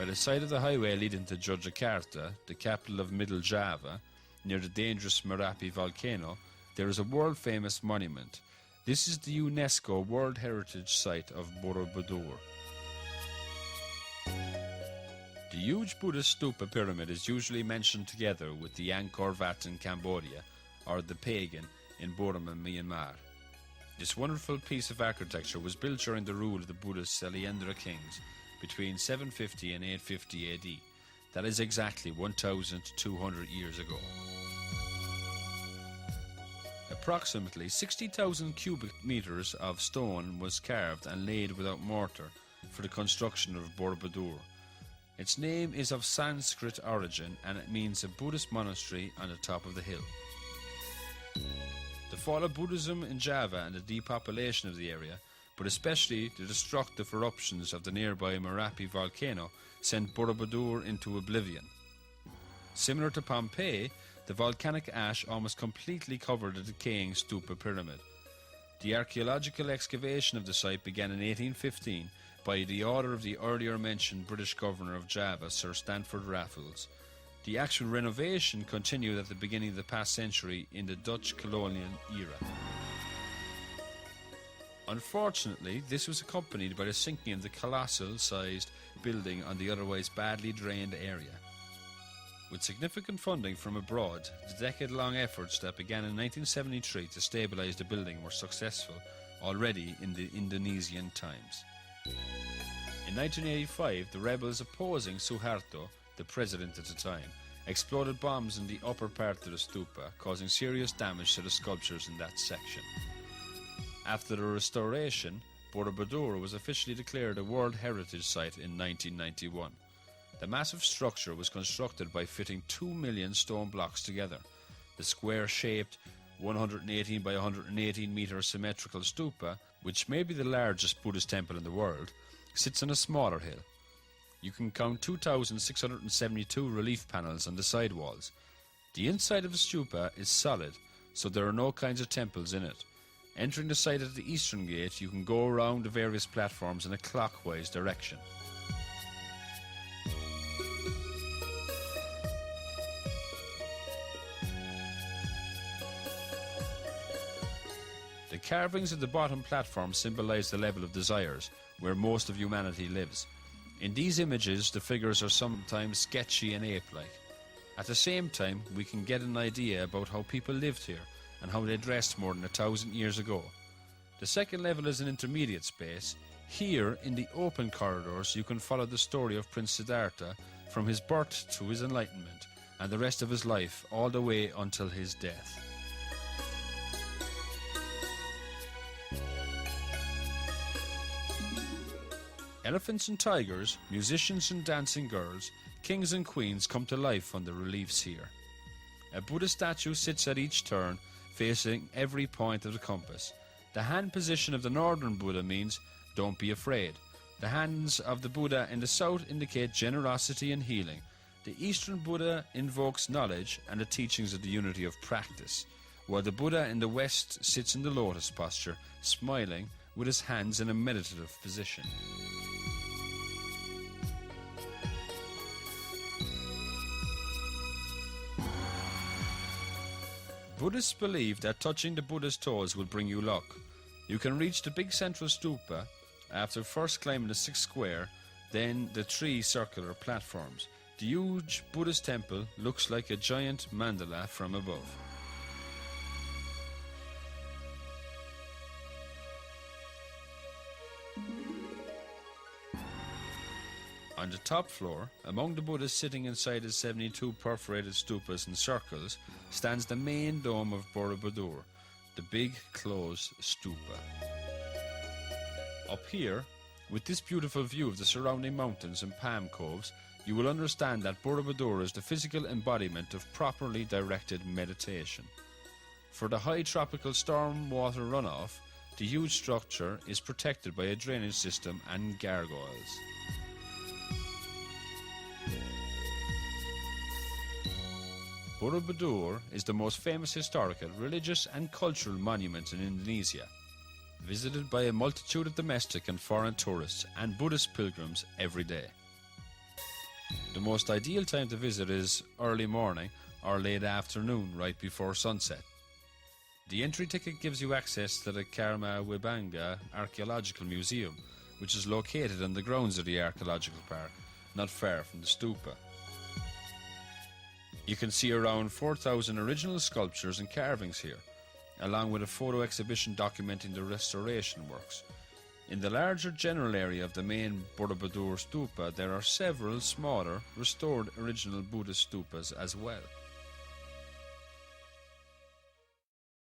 By the side of the highway leading to Yogyakarta, the capital of Middle Java, near the dangerous Merapi volcano, there is a world-famous monument. This is the UNESCO World Heritage Site of Borobudur. The huge Buddhist stupa pyramid is usually mentioned together with the Angkor Wat in Cambodia or the Pagan in Burma, Myanmar. This wonderful piece of architecture was built during the rule of the Buddhist Salyendra kings between 750 and 850 AD. That is exactly 1,200 years ago. Approximately 60,000 cubic meters of stone was carved and laid without mortar for the construction of Borobudur. Its name is of Sanskrit origin and it means a Buddhist monastery on the top of the hill. The fall of Buddhism in Java and the depopulation of the area, but especially the destructive eruptions of the nearby Merapi volcano, sent Borobudur into oblivion. Similar to Pompeii, the volcanic ash almost completely covered the decaying stupa pyramid. The archaeological excavation of the site began in 1815 by the order of the earlier mentioned British Governor of Java, Sir Stanford Raffles. The actual renovation continued at the beginning of the past century in the Dutch colonial era. Unfortunately, this was accompanied by the sinking of the colossal-sized building on the otherwise badly drained area. With significant funding from abroad, the decade-long efforts that began in 1973 to stabilise the building were successful already in the Indonesian times. In 1985, the rebels opposing Suharto, the president at the time, exploded bombs in the upper part of the stupa, causing serious damage to the sculptures in that section. After the restoration, Borobudur was officially declared a World Heritage Site in 1991. The massive structure was constructed by fitting 2 million stone blocks together. The square-shaped 118 by 118 metre symmetrical stupa, which may be the largest Buddhist temple in the world, sits on a smaller hill. You can count 2,672 relief panels on the side walls. The inside of the stupa is solid, so there are no kinds of temples in it. Entering the site at the eastern gate, you can go around the various platforms in a clockwise direction. The carvings at the bottom platform symbolize the level of desires, where most of humanity lives. In these images, the figures are sometimes sketchy and ape-like. At the same time, we can get an idea about how people lived here and how they dressed more than 1,000 years ago. The second level is an intermediate space. Here, in the open corridors, you can follow the story of Prince Siddhartha from his birth to his enlightenment and the rest of his life, all the way until his death. Elephants and tigers, musicians and dancing girls, kings and queens come to life on the reliefs here. A Buddha statue sits at each turn, facing every point of the compass. The hand position of the northern Buddha means, don't be afraid. The hands of the Buddha in the south indicate generosity and healing. The eastern Buddha invokes knowledge and the teachings of the unity of practice, while the Buddha in the west sits in the lotus posture, smiling with his hands in a meditative position. Buddhists believe that touching the Buddha's toes will bring you luck. You can reach the big central stupa after first climbing the 6 square, then the 3 circular platforms. The huge Buddhist temple looks like a giant mandala from above. On the top floor, among the Buddhas sitting inside his 72 perforated stupas and circles, stands the main dome of Borobudur, the big closed stupa. Up here, with this beautiful view of the surrounding mountains and palm coves, you will understand that Borobudur is the physical embodiment of properly directed meditation. For the high tropical storm water runoff, the huge structure is protected by a drainage system and gargoyles. Borobudur is the most famous historical, religious and cultural monument in Indonesia, visited by a multitude of domestic and foreign tourists and Buddhist pilgrims every day. The most ideal time to visit is early morning or late afternoon right before sunset. The entry ticket gives you access to the Karma Wibanga Archaeological Museum, which is located on the grounds of the archaeological park, not far from the stupa. You can see around 4,000 original sculptures and carvings here, along with a photo exhibition documenting the restoration works. In the larger general area of the main Borobudur stupa, there are several smaller, restored original Buddhist stupas as well.